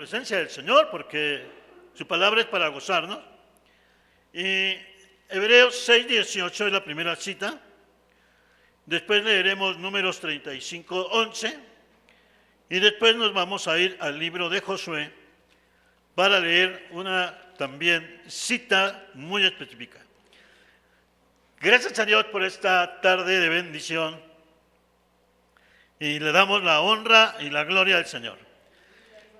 presencia del Señor, porque su palabra es para gozarnos. Y Hebreos 6:18 es la primera cita. Después leeremos Números 35:11. Y después nos vamos a ir al libro de Josué para leer una también cita muy específica. Gracias a Dios por esta tarde de bendición. Y le damos la honra y la gloria al Señor.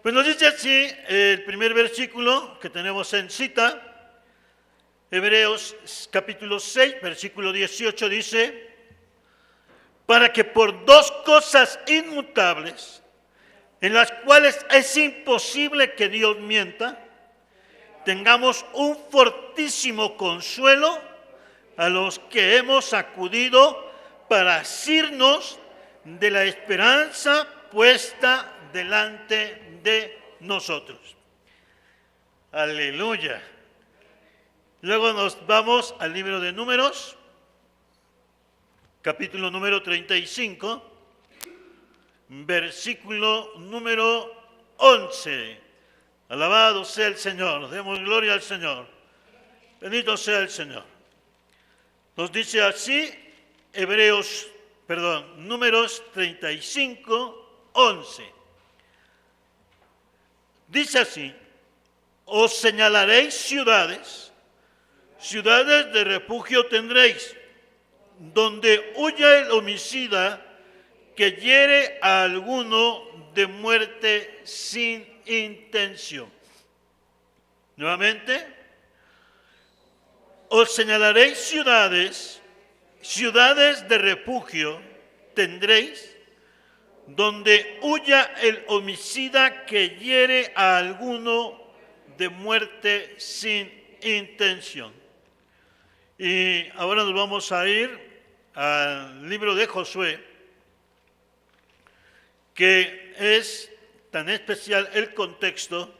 Pues nos dice así el primer versículo que tenemos en cita. Hebreos capítulo 6, versículo 18 dice: para que por dos cosas inmutables, en las cuales es imposible que Dios mienta, tengamos un fortísimo consuelo a los que hemos acudido para asirnos de la esperanza puesta delante de nosotros. Aleluya. Luego nos vamos al libro de Números, capítulo número 35, versículo número 11. Alabado sea el Señor, demos gloria al Señor. Bendito sea el Señor. Nos dice así, Números 35, 11. Dice así: os señalaréis ciudades, ciudades de refugio tendréis, donde huya el homicida que hiere a alguno de muerte sin intención. Nuevamente, os señalaréis ciudades, ciudades de refugio tendréis, donde huya el homicida que hiere a alguno de muerte sin intención. Y ahora nos vamos a ir al libro de Josué, que es tan especial el contexto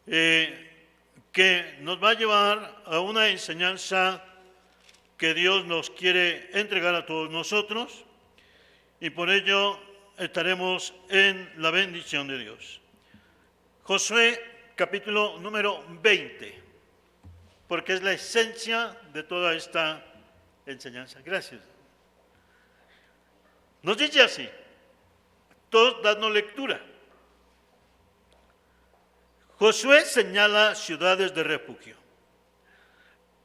que nos va a llevar a una enseñanza que Dios nos quiere entregar a todos nosotros, y por ello estaremos en la bendición de Dios. Josué capítulo número 20, porque es la esencia de toda esta enseñanza. Gracias. Nos dice así, todos dando lectura. Josué señala ciudades de refugio.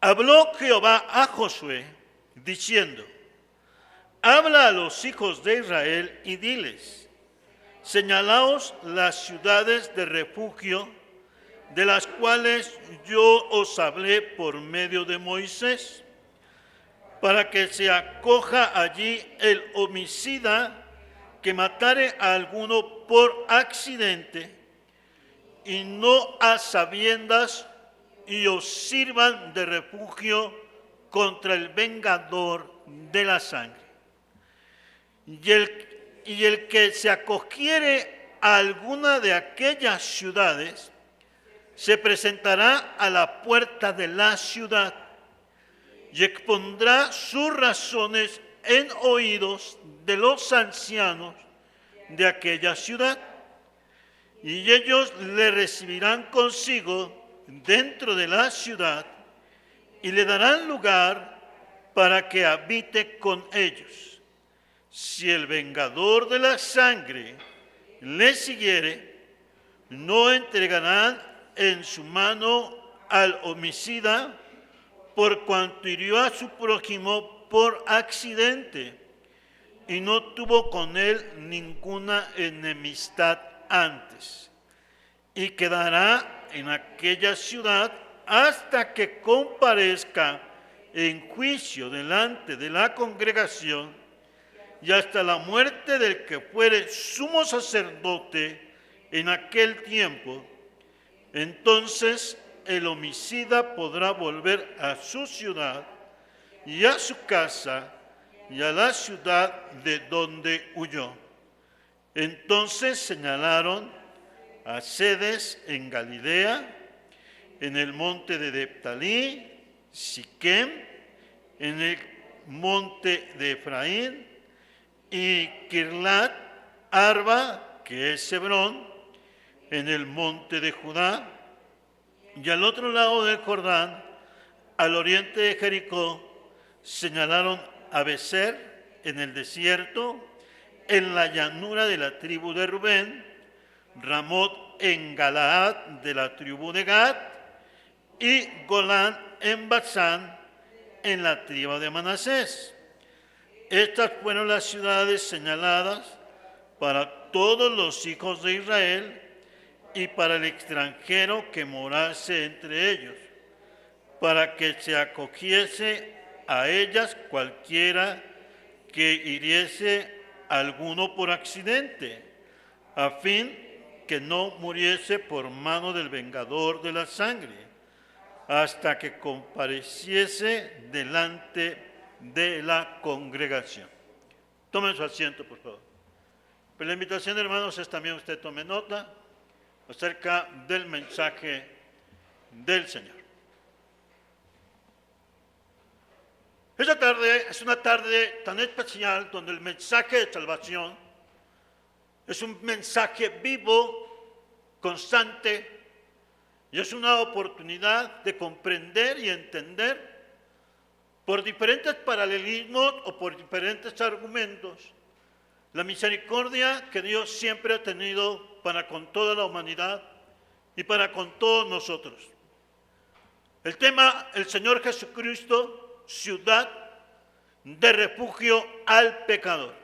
Habló Jehová a Josué diciendo: habla a los hijos de Israel y diles: señalaos las ciudades de refugio, de las cuales yo os hablé por medio de Moisés, para que se acoja allí el homicida que matare a alguno por accidente y no a sabiendas, y os sirvan de refugio contra el vengador de la sangre. Y el que se acogiere a alguna de aquellas ciudades se presentará a la puerta de la ciudad y expondrá sus razones en oídos de los ancianos de aquella ciudad, y ellos le recibirán consigo dentro de la ciudad y le darán lugar para que habite con ellos. Si el vengador de la sangre le siguiere, no entregarán en su mano al homicida, por cuanto hirió a su prójimo por accidente y no tuvo con él ninguna enemistad antes, y quedará en aquella ciudad hasta que comparezca en juicio delante de la congregación, y hasta la muerte del que fuere sumo sacerdote en aquel tiempo. Entonces el homicida podrá volver a su ciudad y a su casa y a la ciudad de donde huyó. Entonces señalaron a sedes en Galilea, en el monte de Neftalí, Siquem, en el monte de Efraín, y Kirlat Arba, que es Hebrón, en el monte de Judá, y al otro lado del Jordán, al oriente de Jericó, señalaron a Becer en el desierto, en la llanura de la tribu de Rubén, Ramot en Galaad de la tribu de Gad, y Golán en Basán, en la tribu de Manasés. Estas fueron las ciudades señaladas para todos los hijos de Israel y para el extranjero que morase entre ellos, para que se acogiese a ellas cualquiera que hiriese a alguno por accidente, a fin que no muriese por mano del vengador de la sangre, hasta que compareciese delante de la congregación. Tomen su asiento, por favor. Pero la invitación, hermanos, es también usted tome nota acerca del mensaje del Señor. Esta tarde es una tarde tan especial donde el mensaje de salvación es un mensaje vivo, constante, y es una oportunidad de comprender y entender por diferentes paralelismos o por diferentes argumentos la misericordia que Dios siempre ha tenido para con toda la humanidad y para con todos nosotros. El tema, el Señor Jesucristo, ciudad de refugio al pecador.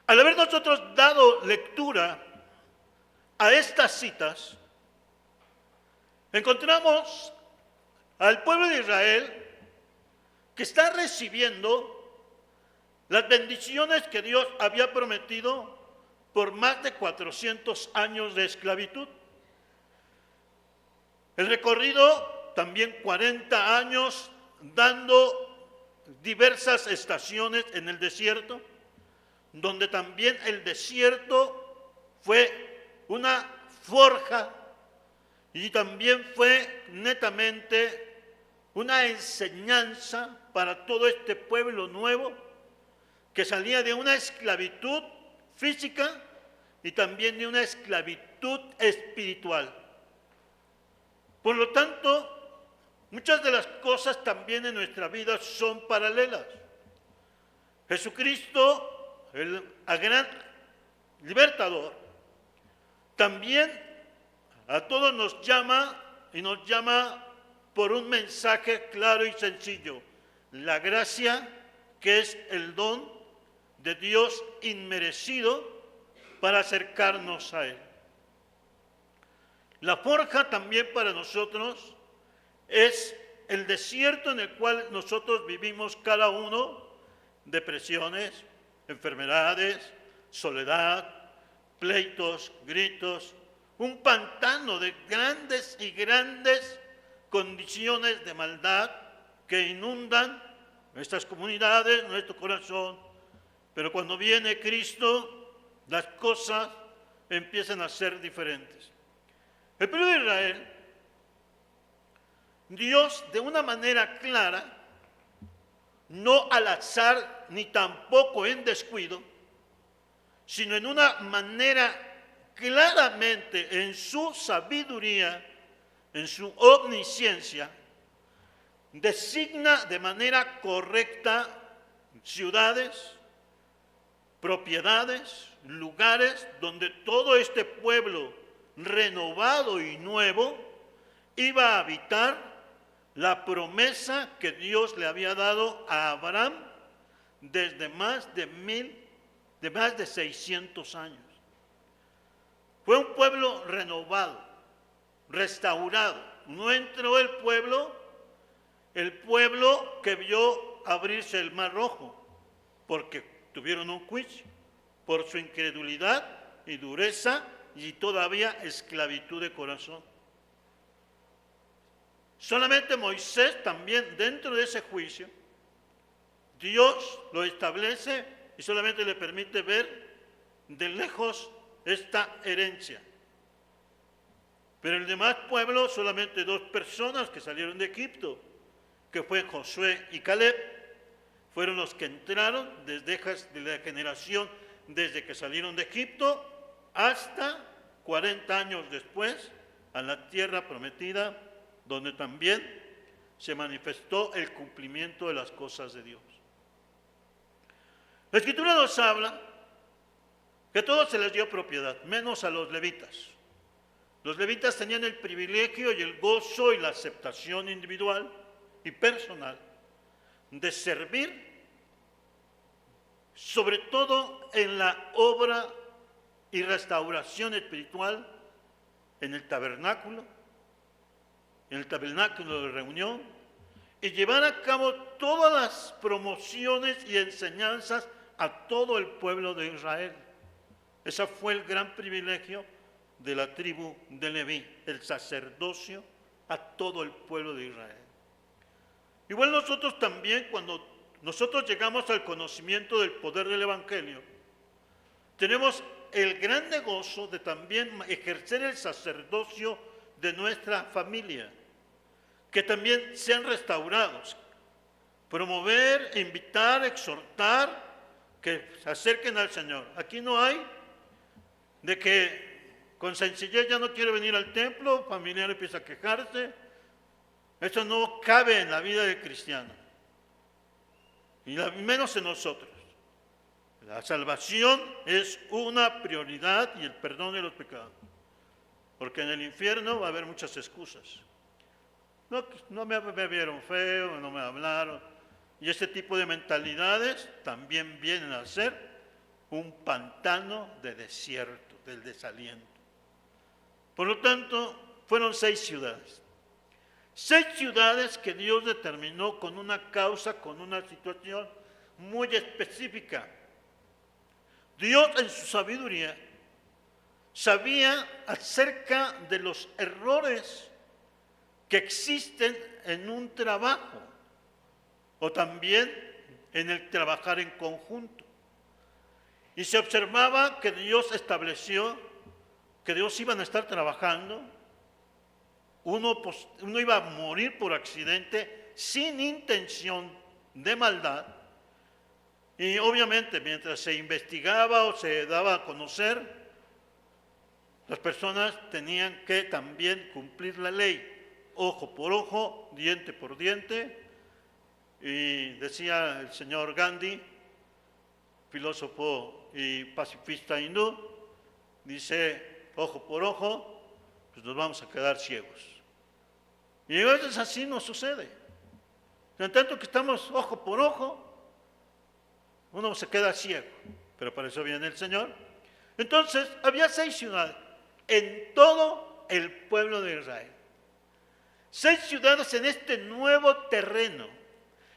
Al haber nosotros dado lectura a estas citas, encontramos al pueblo de Israel que está recibiendo las bendiciones que Dios había prometido por más de 400 años de esclavitud. El recorrido, también 40 años dando diversas estaciones en el desierto, donde también el desierto fue una forja y también fue netamente una enseñanza para todo este pueblo nuevo que salía de una esclavitud física y también de una esclavitud espiritual. Por lo tanto, muchas de las cosas también en nuestra vida son paralelas. Jesucristo, el gran libertador, también a todos nos llama y nos llama por un mensaje claro y sencillo: la gracia, que es el don de Dios inmerecido para acercarnos a Él. La forja también para nosotros es el desierto en el cual nosotros vivimos cada uno: depresiones, enfermedades, soledad, pleitos, gritos, un pantano de grandes y grandes condiciones de maldad que inundan nuestras comunidades, nuestro corazón. Pero cuando viene Cristo, las cosas empiezan a ser diferentes. El pueblo de Israel, Dios de una manera clara, no al azar ni tampoco en descuido, sino en una manera claramente en su sabiduría, en su omnisciencia, designa de manera correcta ciudades, propiedades, lugares donde todo este pueblo renovado y nuevo iba a habitar la promesa que Dios le había dado a Abraham desde más de 600 años. Fue un pueblo renovado, restaurado. No entró el pueblo que vio abrirse el mar rojo, porque tuvieron un juicio por su incredulidad y dureza y todavía esclavitud de corazón. Solamente Moisés, también dentro de ese juicio, Dios lo establece y solamente le permite ver de lejos esta herencia. Pero el demás pueblo, solamente 2 personas que salieron de Egipto, que fue Josué y Caleb, fueron los que entraron desde la generación desde que salieron de Egipto hasta 40 años después a la tierra prometida, donde también se manifestó el cumplimiento de las cosas de Dios. La Escritura nos habla que a todos se les dio propiedad, menos a los levitas. Los levitas tenían el privilegio y el gozo y la aceptación individual y personal de servir, sobre todo en la obra y restauración espiritual en el tabernáculo de reunión, y llevar a cabo todas las promociones y enseñanzas a todo el pueblo de Israel. Ese fue el gran privilegio de la tribu de Leví, el sacerdocio a todo el pueblo de Israel. Igual nosotros también, cuando nosotros llegamos al conocimiento del poder del Evangelio, tenemos el grande gozo de también ejercer el sacerdocio de nuestra familia, que también sean restaurados, promover, invitar, exhortar, que se acerquen al Señor. Aquí no hay de que con sencillez ya no quiere venir al templo, familiar empieza a quejarse. Eso no cabe en la vida del cristiano, y menos en nosotros. La salvación es una prioridad y el perdón de los pecados, porque en el infierno va a haber muchas excusas. No me vieron feo, no me hablaron, y ese tipo de mentalidades también vienen a ser un pantano de desierto, del desaliento. Por lo tanto, fueron 6 ciudades. 6 ciudades que Dios determinó con una causa, con una situación muy específica. Dios en su sabiduría sabía acerca de los errores que existen en un trabajo o también en el trabajar en conjunto. Y se observaba que Dios estableció que Dios iban a estar trabajando. Uno iba a morir por accidente sin intención de maldad. Y obviamente mientras se investigaba o se daba a conocer, las personas tenían que también cumplir la ley. Ojo por ojo, diente por diente. Y decía el señor Gandhi, filósofo y pacifista hindú, dice, ojo por ojo, pues nos vamos a quedar ciegos. Y a veces así nos sucede. En tanto que estamos ojo por ojo, uno se queda ciego, pero para eso viene el Señor. Entonces, había 6 ciudades en todo el pueblo de Israel. 6 ciudades en este nuevo terreno,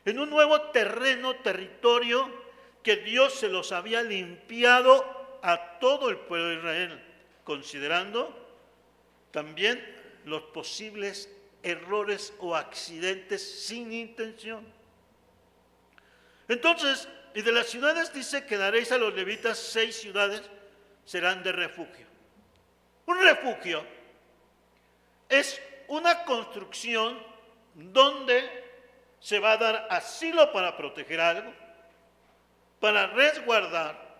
en un nuevo terreno, territorio que Dios se los había limpiado a todo el pueblo de Israel, considerando también los posibles errores o accidentes sin intención. Entonces, y de las ciudades dice que daréis a los levitas 6 ciudades, serán de refugio. Un refugio es una construcción donde se va a dar asilo para proteger algo, para resguardar,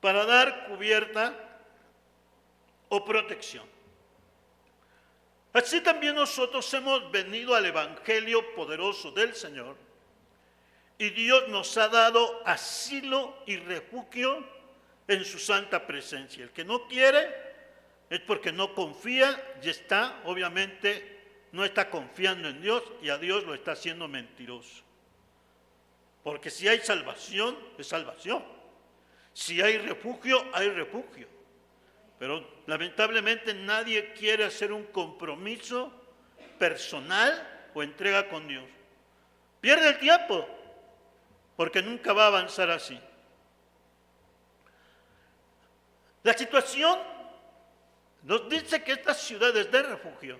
para dar cubierta o protección. Así también nosotros hemos venido al Evangelio poderoso del Señor y Dios nos ha dado asilo y refugio en su santa presencia. El que no quiere es porque no confía y está, obviamente, no está confiando en Dios y a Dios lo está haciendo mentiroso. Porque si hay salvación, es salvación. Si hay refugio, hay refugio. Pero lamentablemente nadie quiere hacer un compromiso personal o entrega con Dios. Pierde el tiempo, porque nunca va a avanzar así. La situación nos dice que estas ciudades de refugio,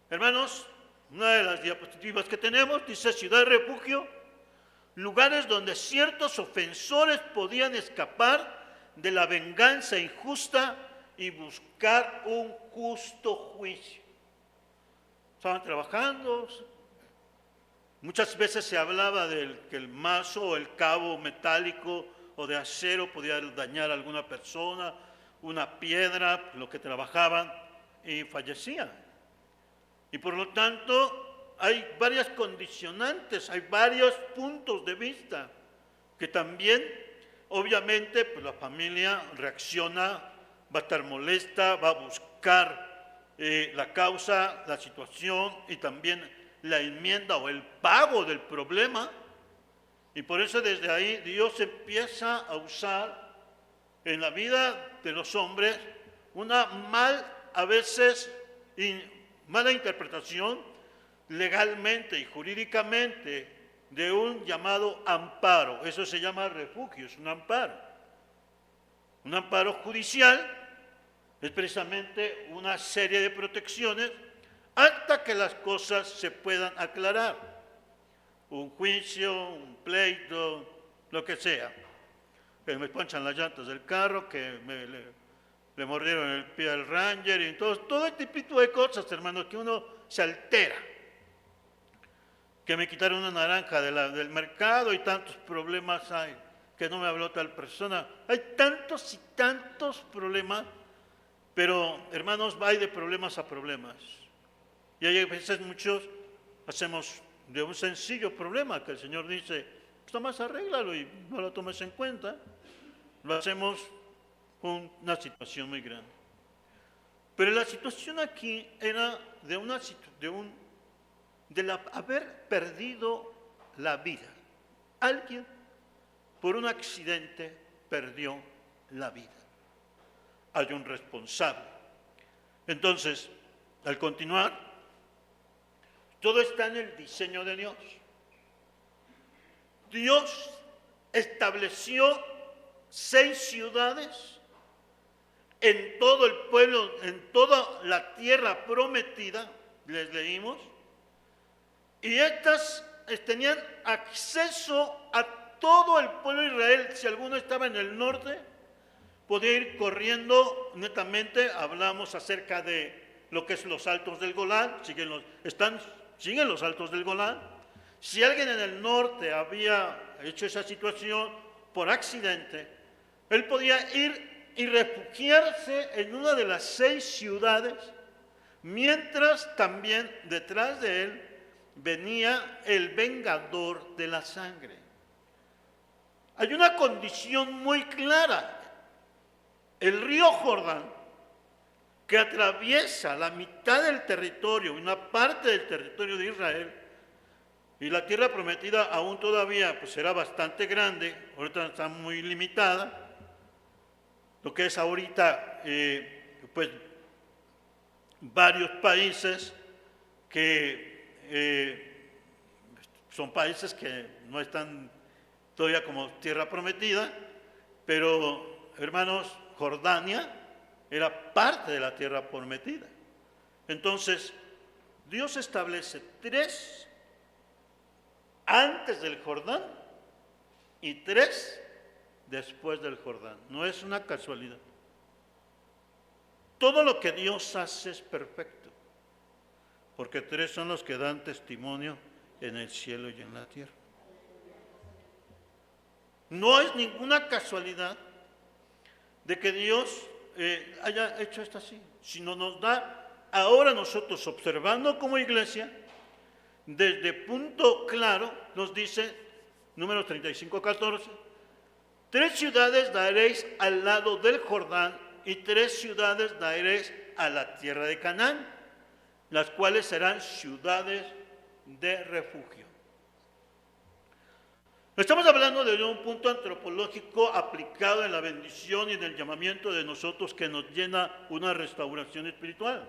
hermanos, una de las diapositivas que tenemos dice ciudad de refugio, lugares donde ciertos ofensores podían escapar de la venganza injusta y buscar un justo juicio. Estaban trabajando, muchas veces se hablaba de que el mazo o el cabo metálico o de acero podía dañar a alguna persona, una piedra, lo que trabajaban, y fallecían. Y por lo tanto hay varias condicionantes, hay varios puntos de vista que también, obviamente, pues la familia reacciona, va a estar molesta, va a buscar la causa, la situación y también la enmienda o el pago del problema. Y por eso desde ahí Dios empieza a usar en la vida de los hombres una a veces mala interpretación legalmente y jurídicamente de un llamado amparo. Eso se llama refugio, es un amparo. Un amparo judicial es precisamente una serie de protecciones hasta que las cosas se puedan aclarar. Un juicio, un pleito, lo que sea. Que me ponchan las llantas del carro, que le mordieron el pie al Ranger y todo este tipo de cosas, hermanos, que uno se altera. Que me quitaron una naranja del mercado y tantos problemas hay, que no me habló tal persona. Hay tantos y tantos problemas, pero hermanos, hay de problemas a problemas. Y hay veces muchos hacemos de un sencillo problema que el Señor dice, pues nomás arréglalo y no lo tomes en cuenta. Lo hacemos con una situación muy grande. Pero la situación aquí era de haber perdido la vida. Alguien por un accidente perdió la vida. Hay un responsable. Entonces, al continuar, todo está en el diseño de Dios. Dios estableció 6 ciudades en todo el pueblo, en toda la tierra prometida, les leímos, y estas tenían acceso a todo el pueblo de Israel. Si alguno estaba en el norte, podía ir corriendo netamente. Hablamos acerca de lo que es los altos del Golán, siguen los altos del Golán. Si alguien en el norte había hecho esa situación por accidente, él podía ir y refugiarse en una de las 6 ciudades, mientras también detrás de él venía el vengador de la sangre. Hay una condición muy clara. El río Jordán, que atraviesa la mitad del territorio, una parte del territorio de Israel, y la tierra prometida aún todavía pues era bastante grande, ahorita está muy limitada. Lo que es ahorita pues varios países que son países que no están todavía como tierra prometida, pero hermanos, Jordania era parte de la tierra prometida. Entonces, Dios establece 3 antes del Jordán y 3 después del Jordán. No es una casualidad. Todo lo que Dios hace es perfecto, porque 3 son los que dan testimonio en el cielo y en la tierra. No es ninguna casualidad de que Dios haya hecho esto así, sino nos da ahora nosotros observando como iglesia, desde punto claro, nos dice, número 35:14, 3 ciudades daréis al lado del Jordán y 3 ciudades daréis a la tierra de Canaán, las cuales serán ciudades de refugio. Estamos hablando de un punto antropológico aplicado en la bendición y en el llamamiento de nosotros que nos llena una restauración espiritual.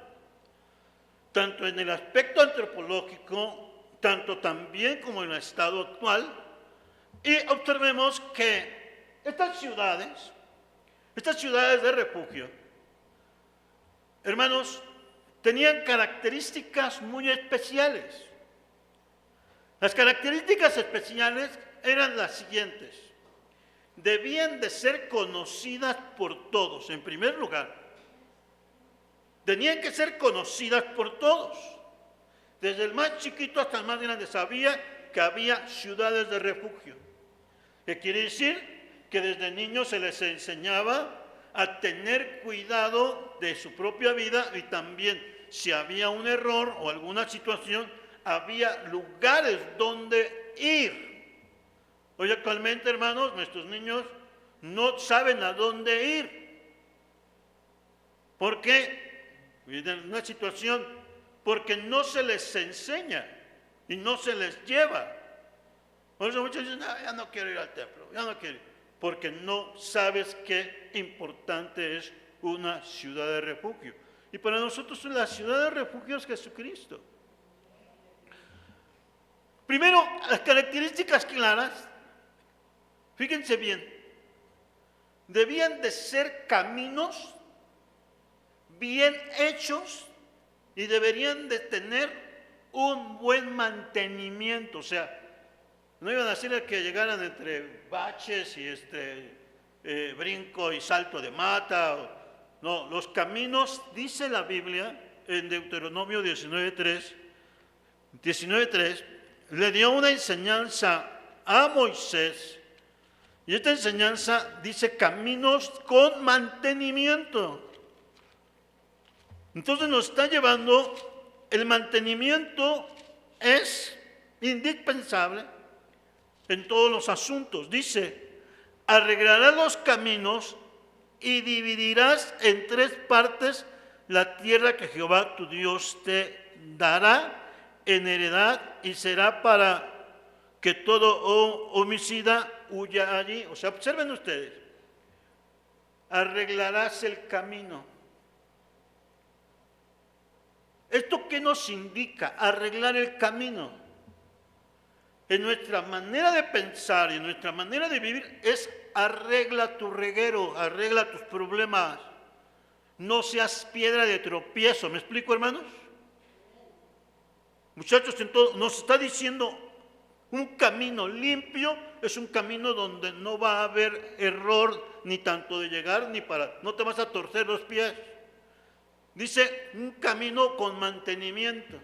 Tanto en el aspecto antropológico, tanto también como en el estado actual. Y observemos que estas ciudades de refugio, hermanos, tenían características muy especiales. Las características especiales eran las siguientes. Debían de ser conocidas por todos, en primer lugar. Tenían que ser conocidas por todos. Desde el más chiquito hasta el más grande sabía que había ciudades de refugio. ¿Qué quiere decir? Que desde niños se les enseñaba a tener cuidado de su propia vida, y también si había un error o alguna situación, había lugares donde ir. Hoy actualmente, hermanos, nuestros niños no saben a dónde ir. ¿Por qué? En una situación, porque no se les enseña y no se les lleva. Por eso muchos dicen, ya no quiero ir al templo, ya no quiero ir. Porque no sabes qué importante es una ciudad de refugio. Y para nosotros la ciudad de refugio es Jesucristo. Primero, las características claras, fíjense bien, debían de ser caminos bien hechos y deberían de tener un buen mantenimiento. O sea, no iban a decir que llegaran entre baches y brinco y salto de mata. No, los caminos, dice la Biblia en Deuteronomio 19:3, le dio una enseñanza a Moisés, y esta enseñanza dice caminos con mantenimiento. Entonces nos está llevando, el mantenimiento es indispensable en todos los asuntos. Dice, arreglarás los caminos y dividirás en 3 partes la tierra que Jehová tu Dios te dará en heredad, y será para que todo homicida huya allí. O sea, observen ustedes, arreglarás el camino. ¿Esto qué nos indica? Arreglar el camino. En nuestra manera de pensar y en nuestra manera de vivir es arregla tu reguero, arregla tus problemas. No seas piedra de tropiezo. ¿Me explico, hermanos? Muchachos, nos está diciendo un camino limpio es un camino donde no va a haber error ni tanto de llegar ni para, no te vas a torcer los pies. Dice un camino con mantenimiento.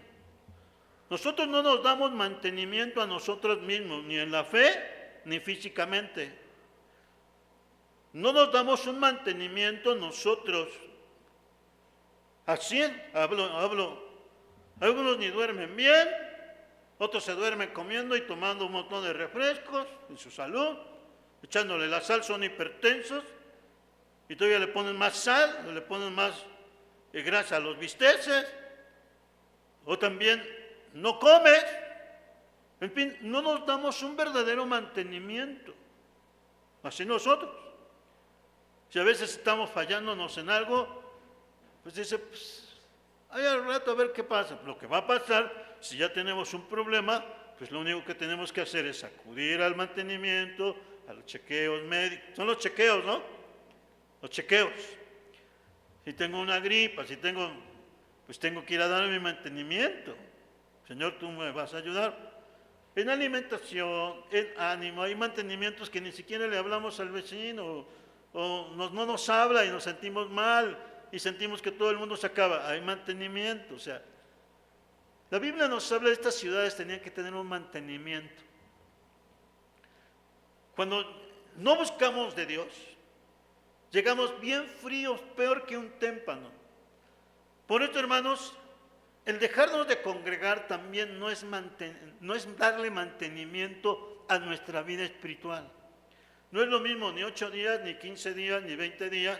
Nosotros no nos damos mantenimiento a nosotros mismos, ni en la fe, ni físicamente. No nos damos un mantenimiento nosotros. Así hablo. Algunos ni duermen bien, otros se duermen comiendo y tomando un montón de refrescos en su salud, echándole la sal, son hipertensos, y todavía le ponen más sal, le ponen más grasa a los bisteces, o también no comes. En fin, no nos damos un verdadero mantenimiento. Así nosotros. Si a veces estamos fallándonos en algo, pues dice, hay al rato a ver qué pasa. Lo que va a pasar, si ya tenemos un problema, pues lo único que tenemos que hacer es acudir al mantenimiento, a los chequeos médicos. Son los chequeos, ¿no? Los chequeos. Si tengo una gripa, pues tengo que ir a dar mi mantenimiento. Señor, tú me vas a ayudar. En alimentación, en ánimo, hay mantenimientos que ni siquiera le hablamos al vecino, o no nos habla y nos sentimos mal, y sentimos que todo el mundo se acaba. Hay mantenimiento. O sea, la Biblia nos habla de estas ciudades, tenían que tener un mantenimiento. Cuando no buscamos de Dios, llegamos bien fríos, peor que un témpano. Por esto, hermanos, el dejarnos de congregar también no es darle mantenimiento a nuestra vida espiritual. No es lo mismo ni 8 días, ni 15 días, ni 20 días,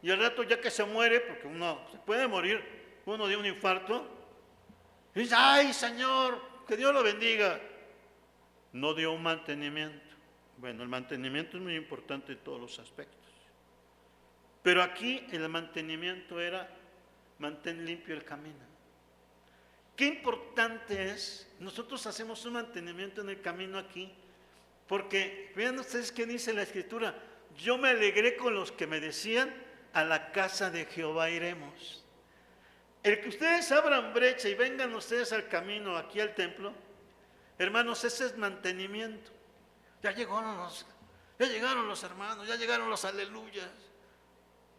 y al rato ya que se muere, porque uno se puede morir, uno de un infarto, y dice, ay Señor, que Dios lo bendiga. No dio un mantenimiento. Bueno, el mantenimiento es muy importante en todos los aspectos. Pero aquí el mantenimiento era mantén limpio el camino. Qué importante es, nosotros hacemos un mantenimiento en el camino aquí, porque vean ustedes qué dice la Escritura, yo me alegré con los que me decían, a la casa de Jehová iremos. El que ustedes abran brecha y vengan ustedes al camino, aquí al templo, hermanos, ese es mantenimiento. Ya llegaron los hermanos, ya llegaron los aleluyas.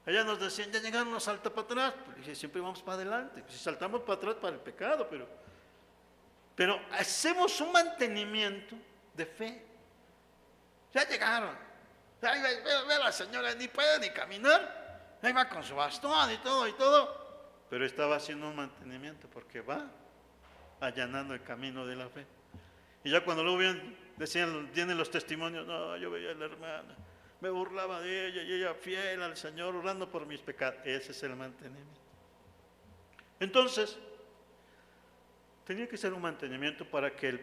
Allá nos decían, ya llegaron los salta para atrás. Pues dije, siempre vamos para adelante. Si saltamos para atrás, para el pecado, pero hacemos un mantenimiento de fe. Ya llegaron. Ve a la señora, ni puede ni caminar. Ahí va con su bastón y todo, pero estaba haciendo un mantenimiento porque va allanando el camino de la fe. Y ya cuando lo ven, decían, tienen los testimonios, no, yo veía a la hermana, me burlaba de ella y ella fiel al Señor, orando por mis pecados. Ese es el mantenimiento. Entonces, tenía que ser un mantenimiento para que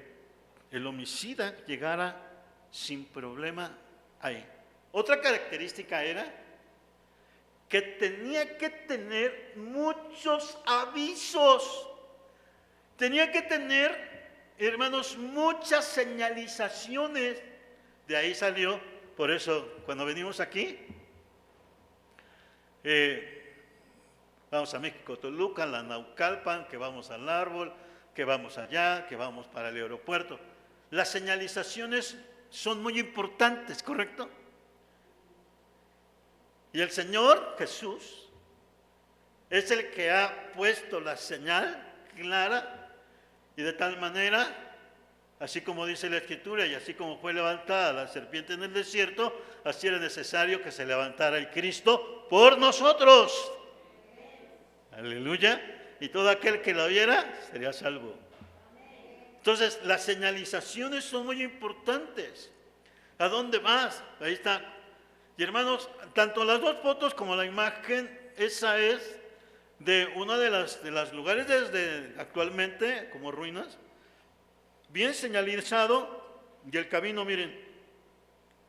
el homicida llegara sin problema ahí. Otra característica era que tenía que tener muchos avisos, tenía que tener, hermanos, muchas señalizaciones. De ahí salió, por eso cuando venimos aquí, vamos a México, Toluca, la Naucalpan, que vamos al árbol, que vamos allá, que vamos para el aeropuerto. Las señalizaciones son muy importantes, ¿correcto? Y el Señor Jesús es el que ha puesto la señal clara y de tal manera, así como dice la Escritura y así como fue levantada la serpiente en el desierto, así era necesario que se levantara el Cristo por nosotros. Aleluya. Y todo aquel que lo viera sería salvo. Entonces, las señalizaciones son muy importantes. ¿A dónde vas? Ahí está. Y hermanos, tanto las dos fotos como la imagen, esa es de una de las lugares desde actualmente como ruinas, bien señalizado, y el camino, miren,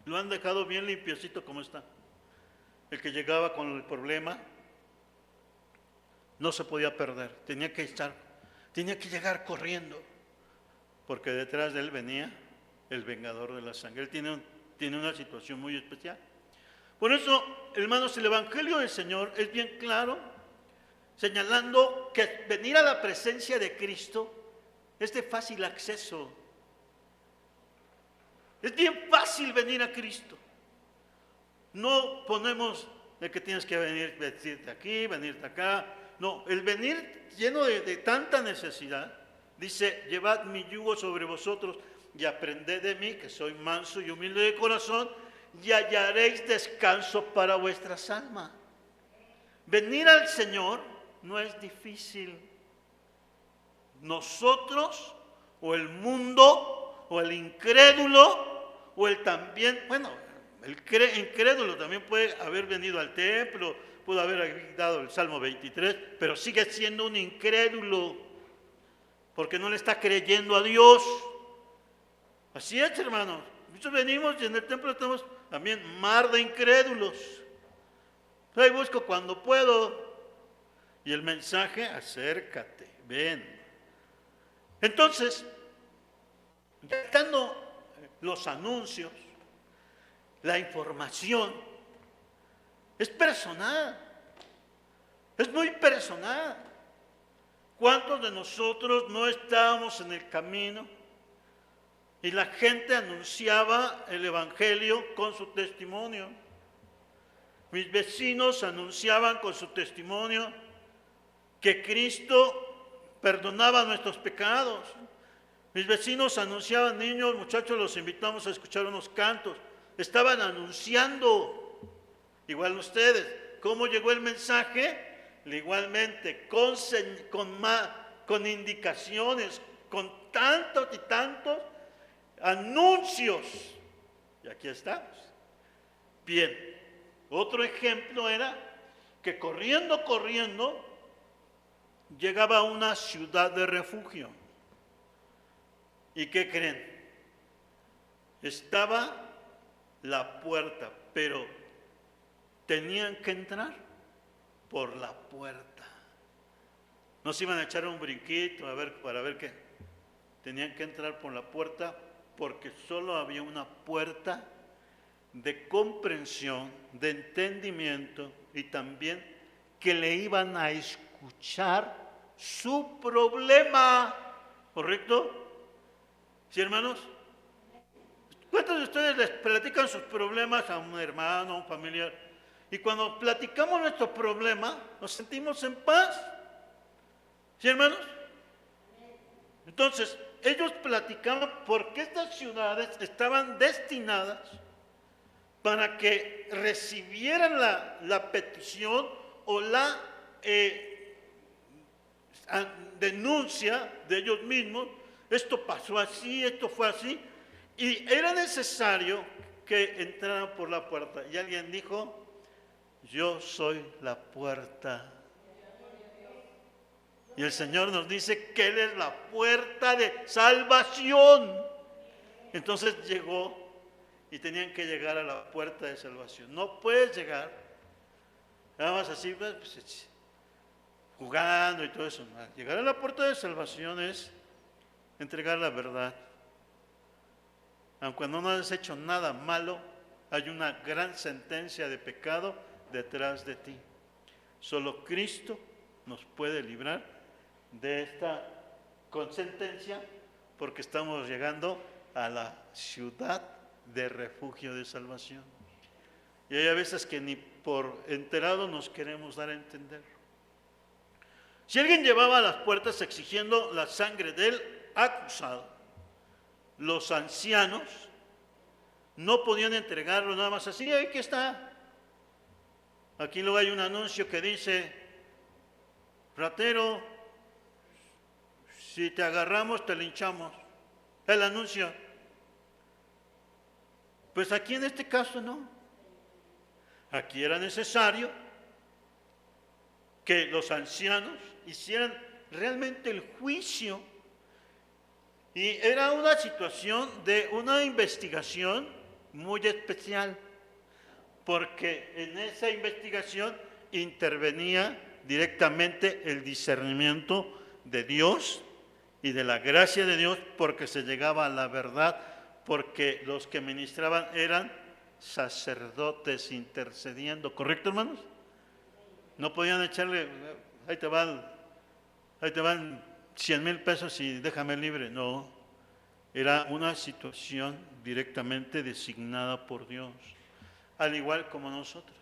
lo han dejado bien limpiecito como está. El que llegaba con el problema no se podía perder, tenía que llegar corriendo, porque detrás de él venía el vengador de la sangre. Él tiene una situación muy especial. Por eso, hermanos, el Evangelio del Señor es bien claro, señalando que venir a la presencia de Cristo es de fácil acceso. Es bien fácil venir a Cristo. No ponemos de que tienes que venirte aquí, venirte acá. No, el venir lleno de tanta necesidad, dice, llevad mi yugo sobre vosotros y aprended de mí, que soy manso y humilde de corazón, y hallaréis descanso para vuestras almas. Venir al Señor no es difícil. Nosotros, o el mundo, o el incrédulo, o el también, bueno, el incrédulo también puede haber venido al templo, pudo haber dado el Salmo 23, pero sigue siendo un incrédulo, porque no le está creyendo a Dios. Así es, hermanos. Muchos venimos y en el templo tenemos también mar de incrédulos. Ahí busco cuando puedo. Y el mensaje, acércate, ven. Entonces, ya estando los anuncios, la información, es personal, es muy personal. ¿Cuántos de nosotros no estábamos en el camino y la gente anunciaba el Evangelio con su testimonio? Mis vecinos anunciaban con su testimonio que Cristo perdonaba nuestros pecados. Mis vecinos anunciaban, niños, muchachos, los invitamos a escuchar unos cantos. Estaban anunciando, igual ustedes, ¿cómo llegó el mensaje? Igualmente, con indicaciones, con tantos y tantos anuncios. Y aquí estamos. Bien, otro ejemplo era que corriendo, llegaba a una ciudad de refugio. ¿Y qué creen? Estaba la puerta, pero tenían que entrar por la puerta. No se iban a echar un brinquito para ver qué. Tenían que entrar por la puerta porque solo había una puerta de comprensión, de entendimiento y también que le iban a escuchar su problema. ¿Correcto? ¿Sí, hermanos? ¿Cuántos de ustedes les platican sus problemas a un hermano, a un familiar? Y cuando platicamos nuestro problema, nos sentimos en paz. ¿Sí, hermanos? Entonces, ellos platicaban porque estas ciudades estaban destinadas para que recibieran la petición o la denuncia de ellos mismos. Esto pasó así, esto fue así, y era necesario que entraran por la puerta. Y alguien dijo: yo soy la puerta. Y el Señor nos dice que Él es la puerta de salvación. Entonces llegó y tenían que llegar a la puerta de salvación. No puedes llegar nada más así, pues, jugando y todo eso. Llegar a la puerta de salvación es entregar la verdad. Aunque no has hecho nada malo, hay una gran sentencia de pecado detrás de ti. Solo Cristo nos puede librar de esta sentencia, porque estamos llegando a la ciudad de refugio de salvación. Y hay a veces que ni por enterado nos queremos dar a entender. Si alguien llevaba a las puertas exigiendo la sangre del acusado, los ancianos no podían entregarlo nada más así. Aquí está. Aquí luego hay un anuncio que dice: ratero, si te agarramos te linchamos. El anuncio. Pues aquí en este caso no. Aquí era necesario que los ancianos hicieran realmente el juicio. Y era una situación de una investigación muy especial, porque en esa investigación intervenía directamente el discernimiento de Dios y de la gracia de Dios, porque se llegaba a la verdad, porque los que ministraban eran sacerdotes intercediendo. ¿Correcto, hermanos? No podían echarle: ahí te van 100,000 pesos y déjame libre. No, era una situación directamente designada por Dios, al igual como nosotros.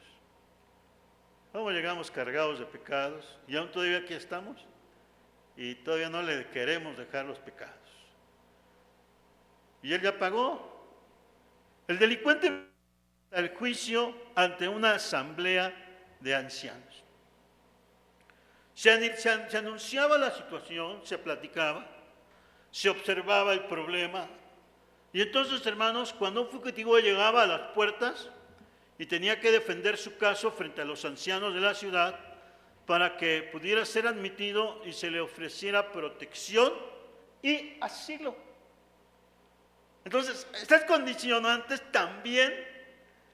¿Cómo llegamos cargados de pecados y aún todavía aquí estamos? Y todavía no le queremos dejar los pecados. Y Él ya pagó. El delincuente al juicio ante una asamblea de ancianos. Se anunciaba la situación, se platicaba, se observaba el problema. Y entonces, hermanos, cuando un fugitivo llegaba a las puertas y tenía que defender su caso frente a los ancianos de la ciudad para que pudiera ser admitido y se le ofreciera protección y asilo. Entonces, estas condicionantes también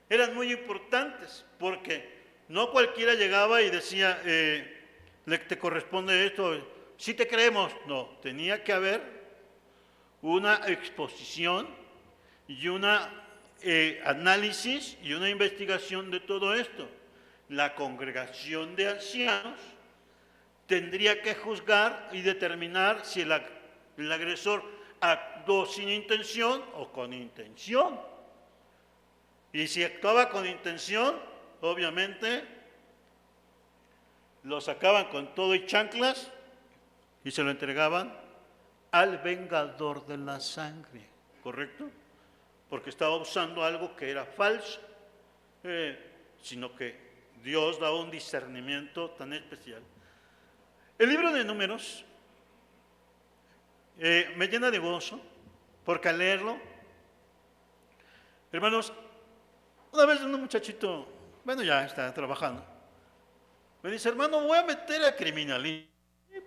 eran muy importantes, porque no cualquiera llegaba y decía: te corresponde esto, si te creemos. No, tenía que haber una exposición y una análisis y una investigación de todo esto. La congregación de ancianos tendría que juzgar y determinar si el agresor actuó sin intención o con intención. Y si actuaba con intención, obviamente lo sacaban con todo y chanclas y se lo entregaban al vengador de la sangre, ¿correcto? Porque estaba usando algo que era falso, sino que Dios da un discernimiento tan especial. El libro de Números me llena de gozo, porque al leerlo, hermanos, una vez un muchachito, bueno, ya está trabajando, me dice: hermano, voy a meter a criminalística.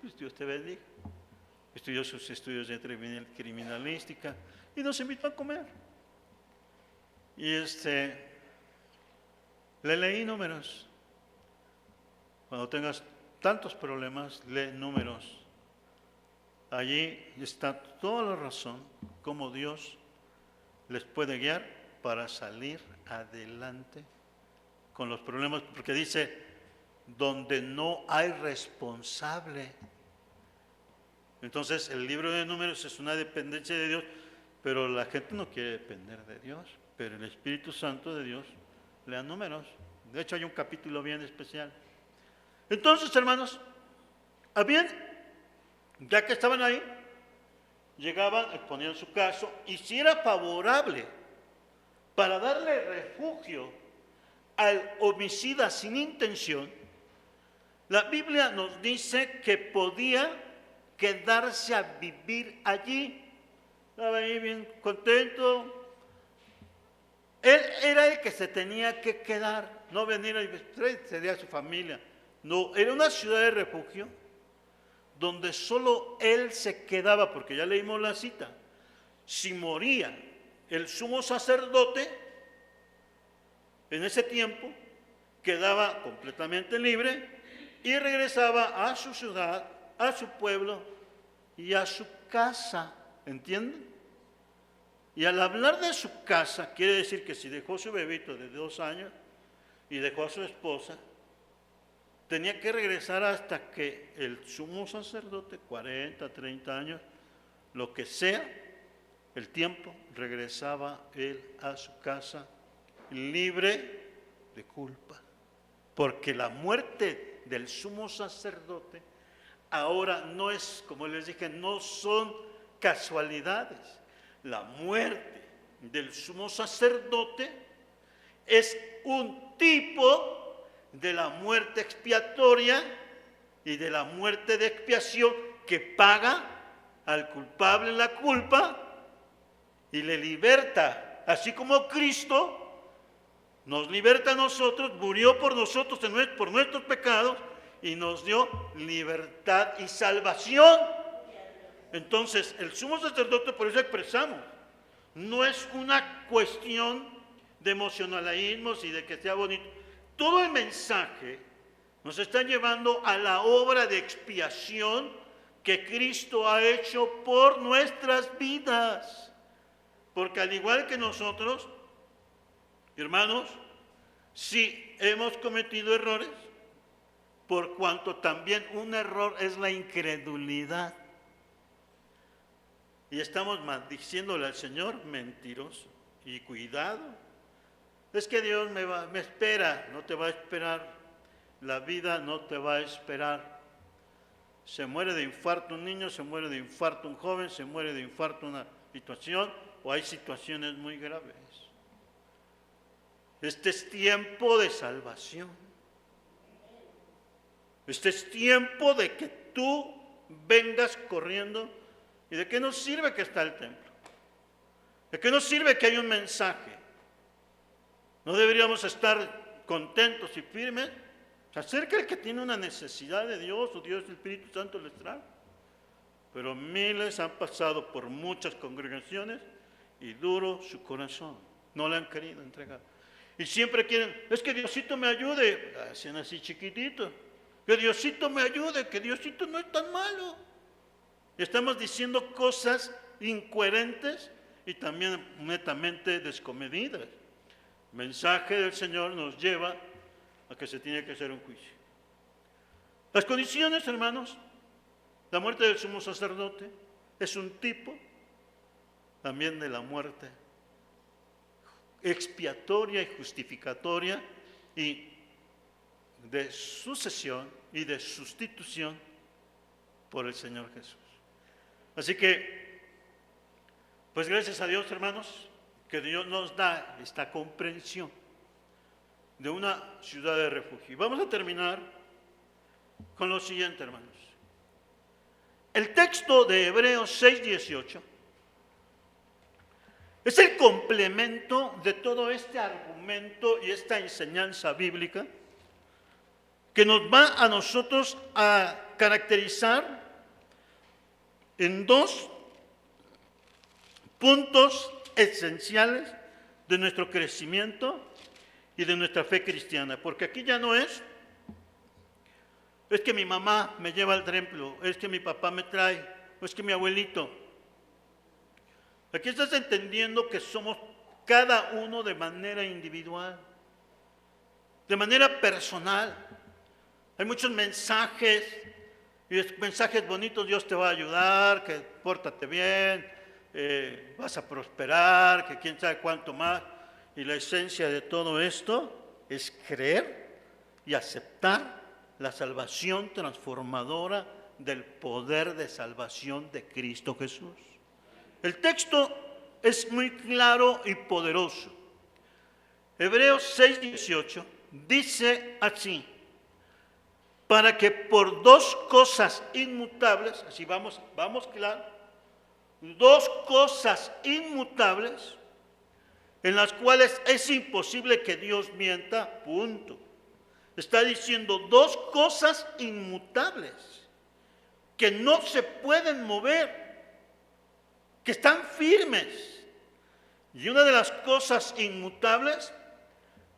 Pues Dios te bendiga. Estudió sus estudios de criminalística y nos invitó a comer. Y le leí Números. Cuando tengas tantos problemas, lee Números. Allí está toda la razón cómo Dios les puede guiar para salir adelante con los problemas, porque dice: donde no hay responsable. Entonces el libro de Números es una dependencia de Dios, pero la gente no quiere depender de Dios, pero el Espíritu Santo de Dios le da Números. De hecho hay un capítulo bien especial. Entonces, hermanos, ya que estaban ahí, llegaban, exponían su caso, y si era favorable para darle refugio al homicida sin intención, la Biblia nos dice que podía quedarse a vivir allí. Estaba ahí bien contento. Él era el que se tenía que quedar, no venir a sería su familia. No, era una ciudad de refugio donde solo él se quedaba, porque ya leímos la cita. Si moría el sumo sacerdote, en ese tiempo quedaba completamente libre y regresaba a su ciudad, a su pueblo y a su casa. ¿Entienden? Y al hablar de su casa, quiere decir que si dejó su bebito de 2 años y dejó a su esposa, tenía que regresar hasta que el sumo sacerdote, 40, 30 años, lo que sea, el tiempo, regresaba él a su casa libre de culpa. Porque la muerte del sumo sacerdote ahora no es, como les dije, no son casualidades. La muerte del sumo sacerdote es un tipo de la muerte expiatoria y de la muerte de expiación que paga al culpable la culpa y le liberta, así como Cristo nos liberta a nosotros, murió por nosotros, por nuestros pecados y nos dio libertad y salvación. Entonces, el sumo sacerdote, por eso expresamos, no es una cuestión de emocionalismos y de que sea bonito. Todo el mensaje nos está llevando a la obra de expiación que Cristo ha hecho por nuestras vidas. Porque al igual que nosotros, hermanos, sí hemos cometido errores, por cuanto también un error es la incredulidad. Y estamos maldiciéndole al Señor mentiroso. Y cuidado, es que Dios me espera, no te va a esperar. La vida no te va a esperar. Se muere de infarto un niño, se muere de infarto un joven, se muere de infarto una situación, o hay situaciones muy graves. Este es tiempo de salvación. Este es tiempo de que tú vengas corriendo. ¿Y de qué nos sirve que está el templo? ¿De qué nos sirve que hay un mensaje? ¿No deberíamos estar contentos y firmes? Se acerca el que tiene una necesidad de Dios, o Dios, el Espíritu Santo les trae. Pero miles han pasado por muchas congregaciones y duro su corazón. No le han querido entregar. Y siempre quieren, es que Diosito me ayude. Hacen así chiquitito. Que Diosito me ayude, que Diosito no es tan malo. Y estamos diciendo cosas incoherentes y también netamente descomedidas. El mensaje del Señor nos lleva a que se tiene que hacer un juicio. Las condiciones, hermanos, la muerte del sumo sacerdote es un tipo también de la muerte expiatoria y justificatoria y de sucesión y de sustitución por el Señor Jesús. Así que, pues gracias a Dios, hermanos, que Dios nos da esta comprensión de una ciudad de refugio. Y vamos a terminar con lo siguiente, hermanos. El texto de Hebreos 6:18 es el complemento de todo este argumento y esta enseñanza bíblica que nos va a nosotros a caracterizar en 2 puntos esenciales de nuestro crecimiento y de nuestra fe cristiana. Porque aquí ya no es que mi mamá me lleva al templo, es que mi papá me trae, o es que mi abuelito. Aquí estás entendiendo que somos cada uno de manera individual, de manera personal. Hay muchos mensajes, y mensajes bonitos, Dios te va a ayudar, que pórtate bien, vas a prosperar, que quién sabe cuánto más. Y la esencia de todo esto es creer y aceptar la salvación transformadora del poder de salvación de Cristo Jesús. El texto es muy claro y poderoso. Hebreos 6:18 dice así: para que por dos cosas inmutables, así vamos claro, dos cosas inmutables, en las cuales es imposible que Dios mienta, punto. Está diciendo dos cosas inmutables, que no se pueden mover, que están firmes. Y una de las cosas inmutables,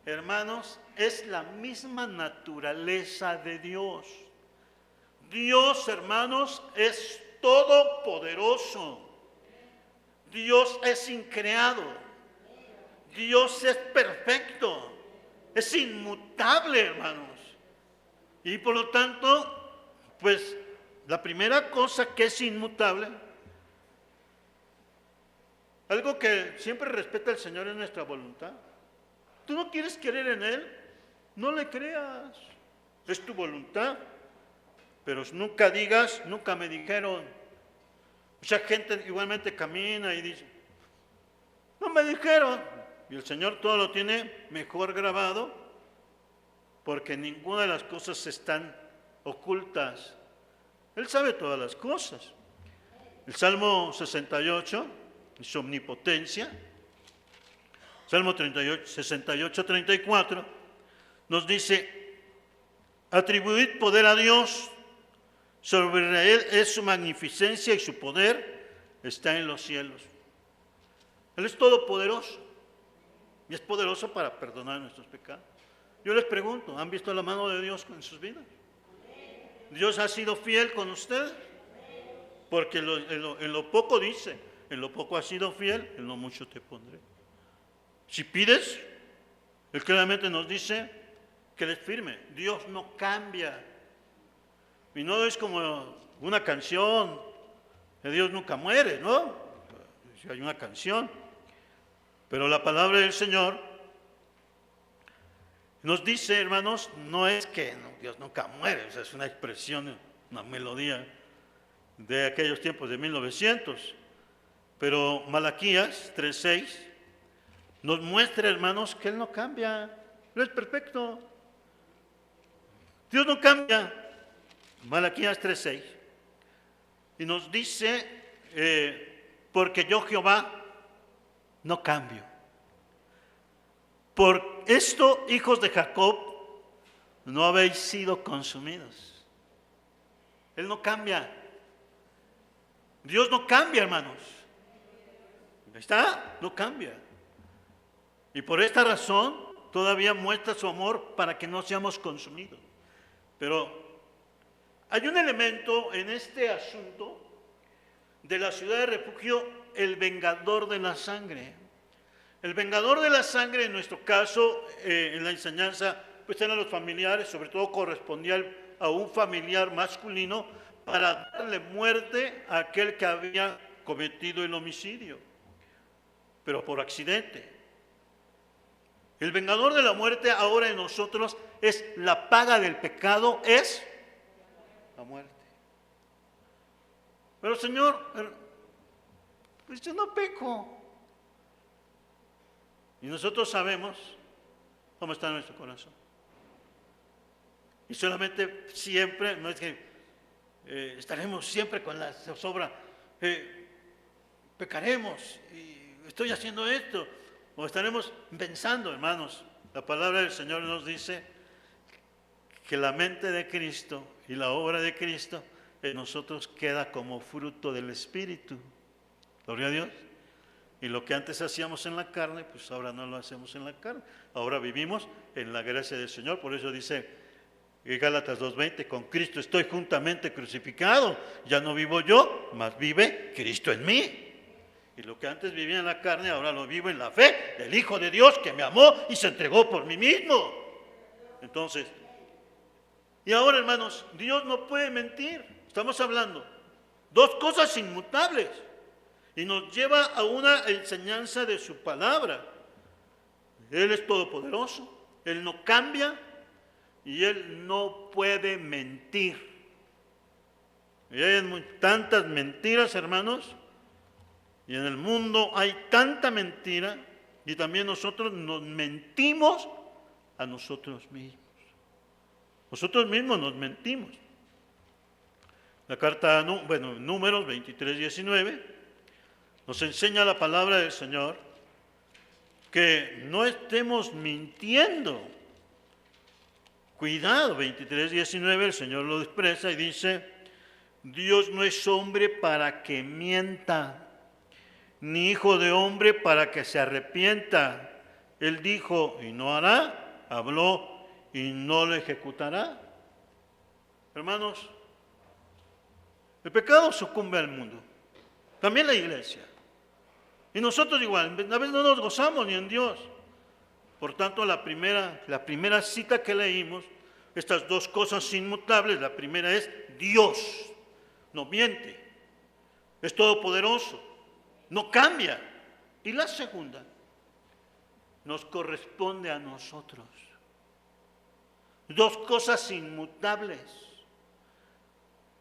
hermanos, es la misma naturaleza de Dios. Dios, hermanos, es todopoderoso. Dios es increado. Dios es perfecto. Es inmutable, hermanos. Y por lo tanto, pues la primera cosa que es inmutable, algo que siempre respeta el Señor es nuestra voluntad. ¿Tú no quieres creer en Él? No le creas. Es tu voluntad. Pero nunca digas, nunca me dijeron. Mucha gente igualmente camina y dice, no me dijeron. Y el Señor todo lo tiene mejor grabado, porque ninguna de las cosas están ocultas. Él sabe todas las cosas. El Salmo 68, su omnipotencia, Salmo 38, 68, 34, nos dice, atribuid poder a Dios, sobre Israel es su magnificencia y su poder está en los cielos. Él es todopoderoso y es poderoso para perdonar nuestros pecados. Yo les pregunto, ¿han visto la mano de Dios en sus vidas? ¿Dios ha sido fiel con ustedes? Porque en lo poco dice, en lo poco has sido fiel, en lo mucho te pondré. Si pides, Él claramente nos dice que Él es firme. Dios no cambia. Y no es como una canción, que Dios nunca muere, ¿no? Si hay una canción. Pero la palabra del Señor nos dice, hermanos, no es que Dios nunca muere, o sea, es una expresión, una melodía de aquellos tiempos de 1900. Pero Malaquías 3:6 nos muestra, hermanos, que Él no cambia, Él es perfecto. Dios no cambia. Malaquías 3:6. Y nos dice, porque yo Jehová no cambio. Por esto, hijos de Jacob, no habéis sido consumidos. Él no cambia. Dios no cambia, hermanos. ¿Ahí está? No cambia. Y por esta razón todavía muestra su amor para que no seamos consumidos. Pero hay un elemento en este asunto de la ciudad de refugio, el vengador de la sangre. El vengador de la sangre, en nuestro caso, en la enseñanza, pues eran los familiares, sobre todo correspondía a un familiar masculino para darle muerte a aquel que había cometido el homicidio, pero por accidente. El vengador de la muerte ahora en nosotros es la paga del pecado, es la muerte. Pero Señor, pues yo no peco. Y nosotros sabemos cómo está nuestro corazón. Y solamente siempre, no es que estaremos siempre con la zozobra, pecaremos y estoy haciendo esto, o estaremos pensando, hermanos. La palabra del Señor nos dice que la mente de Cristo y la obra de Cristo en nosotros queda como fruto del Espíritu. Gloria a Dios. Y lo que antes hacíamos en la carne, pues ahora no lo hacemos en la carne. Ahora vivimos en la gracia del Señor. Por eso dice Gálatas 2:20, con Cristo estoy juntamente crucificado. Ya no vivo yo, mas vive Cristo en mí. Y lo que antes vivía en la carne, ahora lo vivo en la fe del Hijo de Dios que me amó y se entregó por mí mismo. Entonces, y ahora, hermanos, Dios no puede mentir. Estamos hablando dos cosas inmutables. Y nos lleva a una enseñanza de su palabra. Él es todopoderoso, Él no cambia y Él no puede mentir. Y hay tantas mentiras, hermanos, y en el mundo hay tanta mentira y también nosotros nos mentimos a nosotros mismos. Nosotros mismos nos mentimos. La carta, Números 23, 19, nos enseña la palabra del Señor que no estemos mintiendo. Cuidado, 23, 19, el Señor lo expresa y dice: Dios no es hombre para que mienta, ni hijo de hombre para que se arrepienta. Él dijo y no hará, habló y no lo ejecutará. Hermanos, el pecado sucumbe al mundo, también la iglesia. Y nosotros igual, a veces no nos gozamos ni en Dios. Por tanto, la primera cita que leímos, estas dos cosas inmutables, la primera es Dios, no miente, es todopoderoso, no cambia. Y la segunda, nos corresponde a nosotros. Dos cosas inmutables.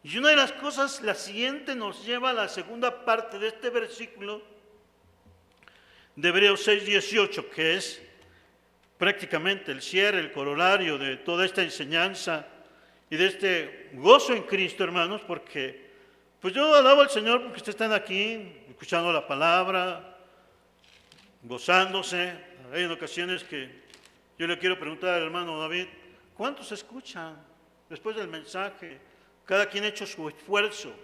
Y una de las cosas, la siguiente, nos lleva a la segunda parte de este versículo de Hebreos 6:18, que es prácticamente el cierre, el corolario de toda esta enseñanza y de este gozo en Cristo, hermanos, porque pues yo alabo al Señor porque ustedes están aquí escuchando la palabra, gozándose. Hay en ocasiones que yo le quiero preguntar al hermano David: ¿cuántos escuchan después del mensaje? Cada quien ha hecho su esfuerzo,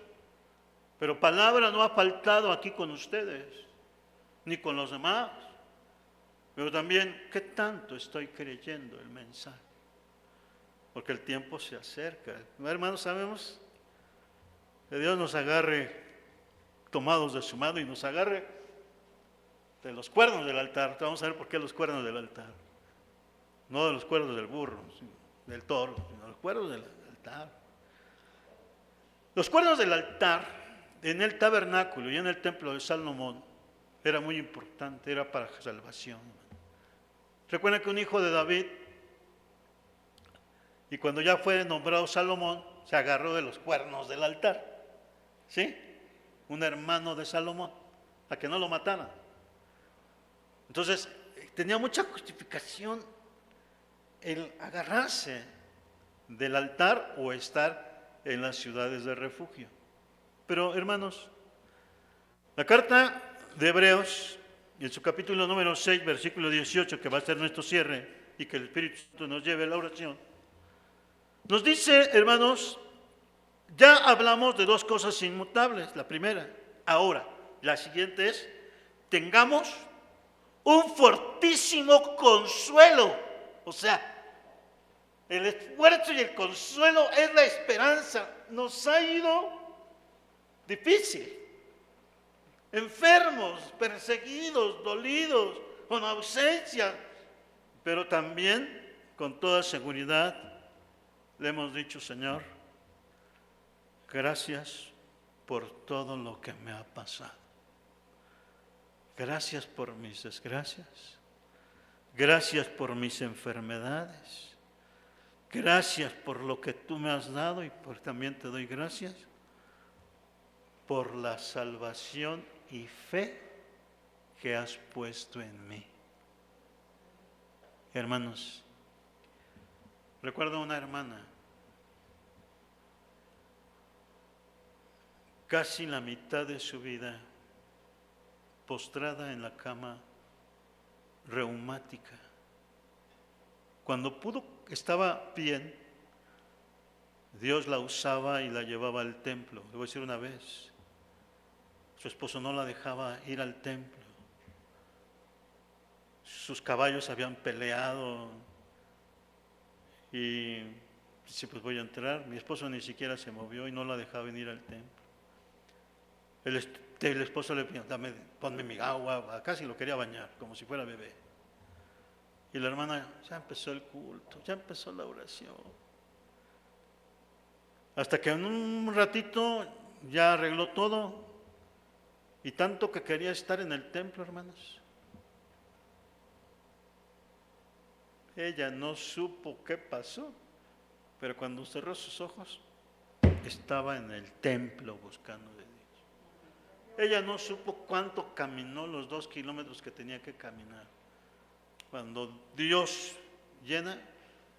pero palabra no ha faltado aquí con ustedes, ni con los demás. Pero también, ¿qué tanto estoy creyendo el mensaje? Porque el tiempo se acerca. Hermanos, sabemos que Dios nos agarre tomados de su mano y nos agarre de los cuernos del altar. Vamos a ver por qué los cuernos del altar. No de los cuernos del burro, del toro, sino los cuernos del altar. Los cuernos del altar en el tabernáculo y en el templo de Salomón era muy importante, era para salvación. Recuerden que un hijo de David, y cuando ya fue nombrado Salomón, se agarró de los cuernos del altar. ¿Sí? Un hermano de Salomón, a que no lo mataran. Entonces, tenía mucha justificación el agarrarse del altar o estar en las ciudades de refugio. Pero, hermanos, la carta de Hebreos, en su capítulo número 6, versículo 18, que va a ser nuestro cierre y que el Espíritu Santo nos lleve a la oración, nos dice, hermanos, ya hablamos de dos cosas inmutables. La primera, ahora. La siguiente es: tengamos un fortísimo consuelo. O sea, el esfuerzo y el consuelo es la esperanza. Nos ha ido difícil, enfermos, perseguidos, dolidos, con ausencia, pero también con toda seguridad le hemos dicho: Señor, gracias por todo lo que me ha pasado. Gracias por mis desgracias. Gracias por mis enfermedades. Gracias por lo que tú me has dado y también te doy gracias por la salvación y fe que has puesto en mí. Hermanos, recuerdo una hermana, casi la mitad de su vida postrada en la cama, reumática. Cuando estaba bien, Dios la usaba y la llevaba al templo. Le voy a decir una vez, su esposo no la dejaba ir al templo. Sus caballos habían peleado y dice: pues voy a entrar. Mi esposo ni siquiera se movió y no la dejaba venir al templo. El esposo le pedía: ponme mi agua, casi lo quería bañar, como si fuera bebé. Y la hermana: ya empezó el culto, ya empezó la oración. Hasta que en un ratito ya arregló todo, y tanto que quería estar en el templo, hermanos. Ella no supo qué pasó, pero cuando cerró sus ojos, estaba en el templo buscando de Dios. Ella no supo cuánto caminó los 2 kilómetros que tenía que caminar. Cuando Dios llena,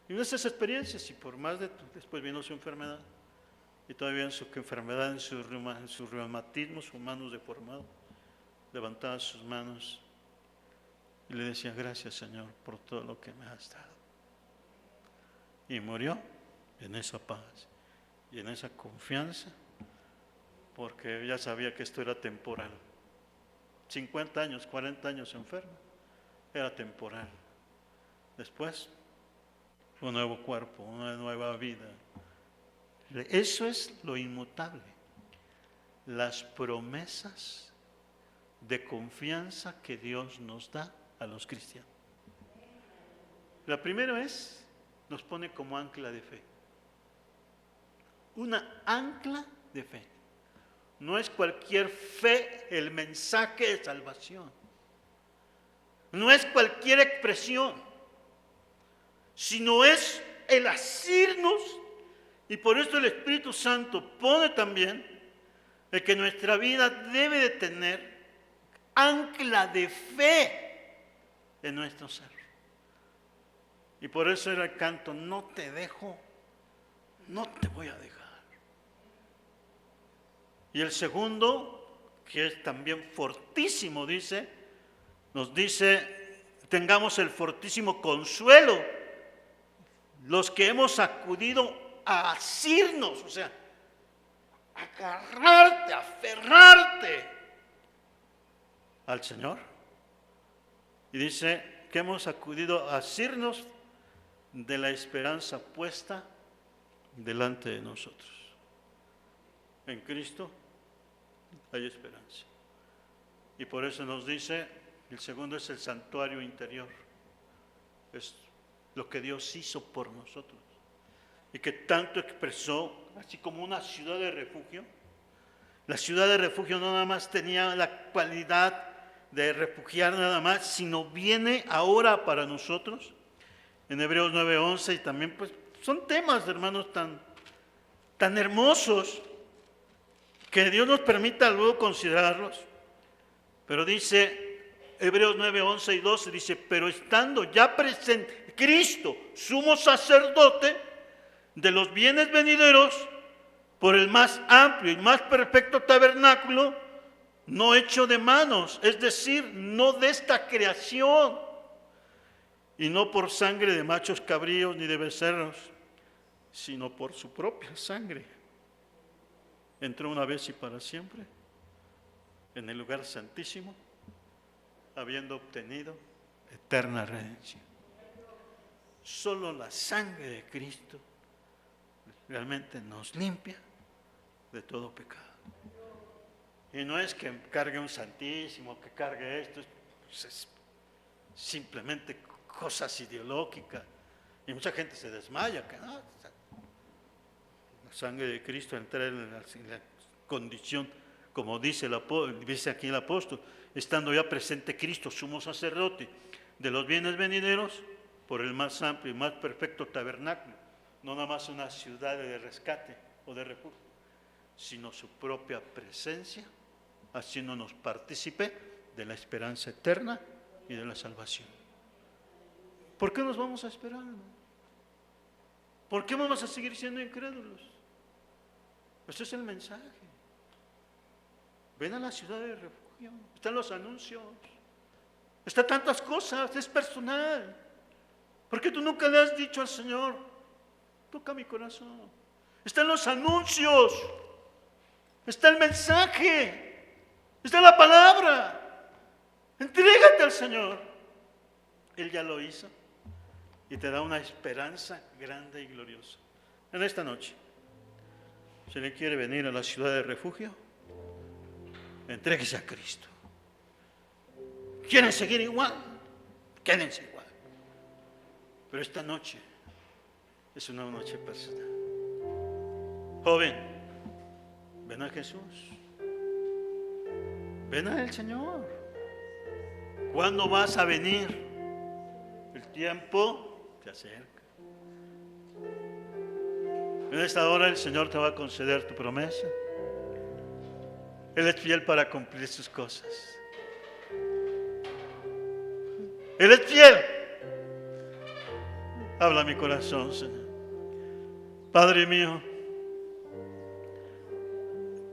y en esas experiencias, y por más después vino su enfermedad, y todavía en su enfermedad, en su reumatismo, sus manos deformadas, levantaba sus manos y le decía: gracias, Señor, por todo lo que me has dado. Y murió en esa paz y en esa confianza, porque ella sabía que esto era temporal. 50 años, 40 años enferma, era temporal. Después, un nuevo cuerpo, una nueva vida. Eso es lo inmutable. Las promesas de confianza que Dios nos da a los cristianos. La primera es, nos pone como ancla de fe. Una ancla de fe. No es cualquier fe el mensaje de salvación. No es cualquier expresión, sino es el asirnos. Y por eso el Espíritu Santo pone también el que nuestra vida debe de tener ancla de fe en nuestro ser. Y por eso era el canto: no te dejo, no te voy a dejar. Y el segundo, que es también fortísimo, nos dice: tengamos el fortísimo consuelo, los que hemos acudido a asirnos, o sea, agarrarte, aferrarte al Señor. Y dice que hemos acudido a asirnos de la esperanza puesta delante de nosotros. En Cristo hay esperanza. Y por eso nos dice, el segundo es el santuario interior. Es lo que Dios hizo por nosotros. Y que tanto expresó, así como una ciudad de refugio. La ciudad de refugio no nada más tenía la cualidad de refugiar nada más, sino viene ahora para nosotros. En Hebreos 9:11, y también pues son temas, hermanos, tan hermosos, que Dios nos permita luego considerarlos. Pero dice Hebreos 9:11 y 12, dice: pero estando ya presente Cristo, sumo sacerdote de los bienes venideros, por el más amplio y más perfecto tabernáculo, no hecho de manos, es decir, no de esta creación, y no por sangre de machos cabríos ni de becerros, sino por su propia sangre, entró una vez y para siempre en el lugar santísimo, habiendo obtenido eterna redención. Solo la sangre de Cristo realmente nos limpia de todo pecado. Y no es que cargue un santísimo, que cargue esto, pues es simplemente cosas ideológicas. Y mucha gente se desmaya, que no, la sangre de Cristo entra en la condición, como dice aquí el apóstol, estando ya presente Cristo, sumo sacerdote de los bienes venideros, por el más amplio y más perfecto tabernáculo, no nada más una ciudad de rescate o de refugio, sino su propia presencia, haciéndonos partícipe de la esperanza eterna y de la salvación. ¿Por qué nos vamos a esperar, hermano? ¿Por qué vamos a seguir siendo incrédulos? Ese es el mensaje. Ven a la ciudad de refugio, están los anuncios, están tantas cosas, es personal. ¿Por qué tú nunca le has dicho al Señor: toca mi corazón? Están los anuncios, está el mensaje, está la palabra. Entrégate al Señor. Él ya lo hizo y te da una esperanza grande y gloriosa. En esta noche, si le quiere venir a la ciudad de refugio, entréguese a Cristo. ¿Quieren seguir igual? Quédense igual. Pero esta noche es una noche personal. Joven, ven a Jesús. Ven al Señor. ¿Cuándo vas a venir? El tiempo se acerca. En esta hora el Señor te va a conceder tu promesa. Él es fiel para cumplir sus cosas. Él es fiel. Habla mi corazón, Señor. Padre mío,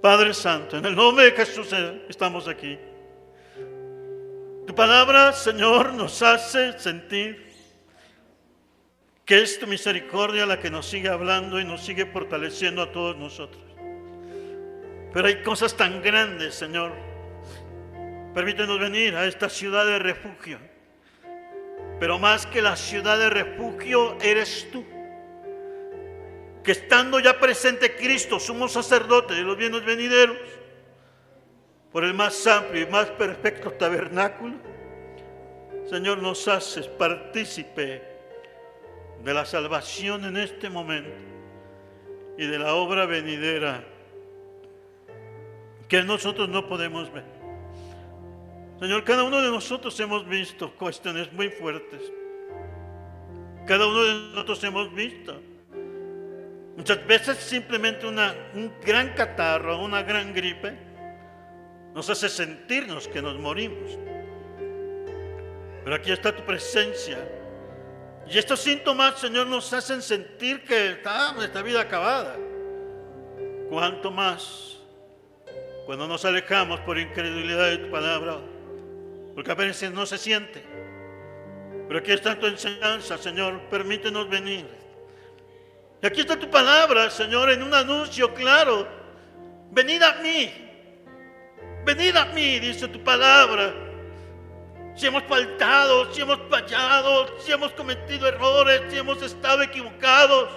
Padre Santo, en el nombre de Jesús estamos aquí. Tu palabra, Señor, nos hace sentir que es tu misericordia la que nos sigue hablando y nos sigue fortaleciendo a todos nosotros. Pero hay cosas tan grandes, Señor. Permítenos venir a esta ciudad de refugio. Pero más que la ciudad de refugio, eres tú. Que estando ya presente Cristo, sumo sacerdote de los bienes venideros, por el más amplio y más perfecto tabernáculo, Señor, nos haces partícipe de la salvación en este momento y de la obra venidera que nosotros no podemos ver. Señor, cada uno de nosotros hemos visto cuestiones muy fuertes. Cada uno de nosotros hemos visto muchas veces simplemente un gran catarro, una gran gripe nos hace sentirnos que nos morimos. Pero aquí está tu presencia. Y estos síntomas, Señor, nos hacen sentir que está nuestra vida acabada. Cuanto más cuando nos alejamos por incredulidad de tu palabra, porque a veces no se siente. Pero aquí está tu enseñanza, Señor, permítenos venir. Y aquí está tu palabra, Señor, en un anuncio claro. Venid a mí, dice tu palabra. Si hemos faltado, si hemos fallado, si hemos cometido errores, si hemos estado equivocados,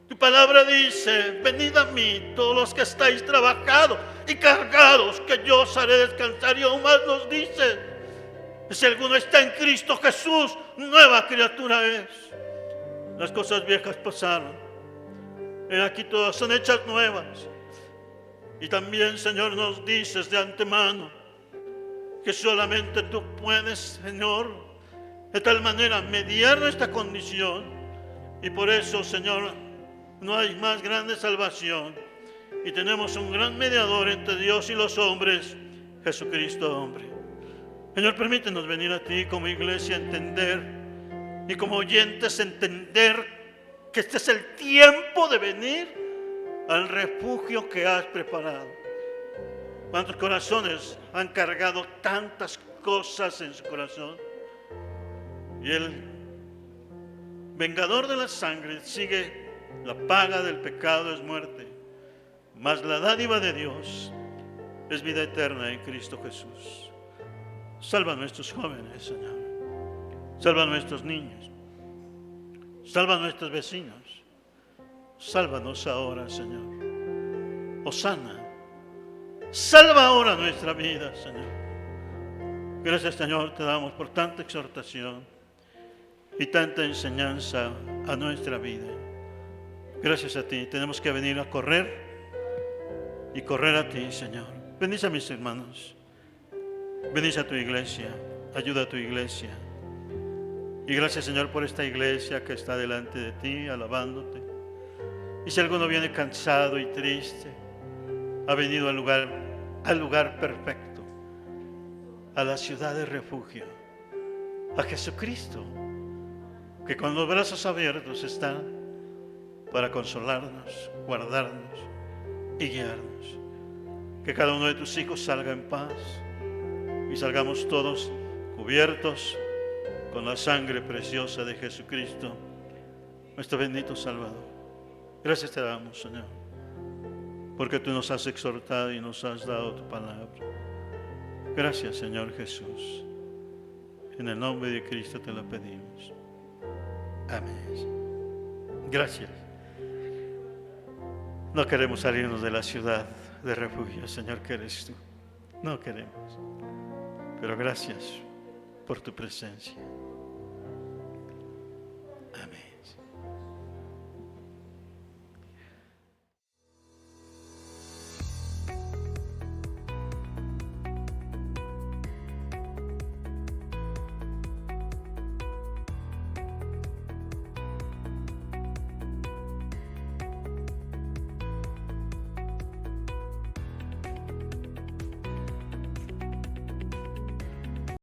tu palabra dice: venid a mí, todos los que estáis trabajados y cargados, que yo os haré descansar. Y aún más nos dice: si alguno está en Cristo Jesús, nueva criatura es. Las cosas viejas pasaron, y aquí todas son hechas nuevas. Y también, Señor, nos dices de antemano que solamente tú puedes, Señor, de tal manera mediar nuestra condición. Y por eso, Señor, no hay más grande salvación. Y tenemos un gran mediador entre Dios y los hombres, Jesucristo hombre. Señor, permítenos venir a ti como iglesia, entender, y como oyentes entender que este es el tiempo de venir al refugio que has preparado. ¿Cuántos corazones han cargado tantas cosas en su corazón? Y el vengador de la sangre sigue: la paga del pecado es muerte, mas la dádiva de Dios es vida eterna en Cristo Jesús. Salva a nuestros jóvenes, Señor. Salva a nuestros niños. Salva a nuestros vecinos. Sálvanos ahora, Señor. Hosana. Salva ahora nuestra vida, Señor. Gracias, Señor, te damos por tanta exhortación y tanta enseñanza a nuestra vida. Gracias a ti. Tenemos que venir a correr y correr a ti, Señor. Bendice a mis hermanos. Bendice a tu iglesia. Ayuda a tu iglesia. Y gracias, Señor, por esta iglesia que está delante de ti, alabándote. Y si alguno viene cansado y triste, ha venido al lugar perfecto, a la ciudad de refugio, a Jesucristo, que con los brazos abiertos está para consolarnos, guardarnos y guiarnos. Que cada uno de tus hijos salga en paz y salgamos todos cubiertos con la sangre preciosa de Jesucristo, nuestro bendito Salvador. Gracias te damos, Señor, porque tú nos has exhortado y nos has dado tu palabra. Gracias, Señor Jesús. En el nombre de Cristo te lo pedimos. Amén. Gracias. No queremos salirnos de la ciudad de refugio, Señor, que eres tú. No queremos. Pero gracias por tu presencia.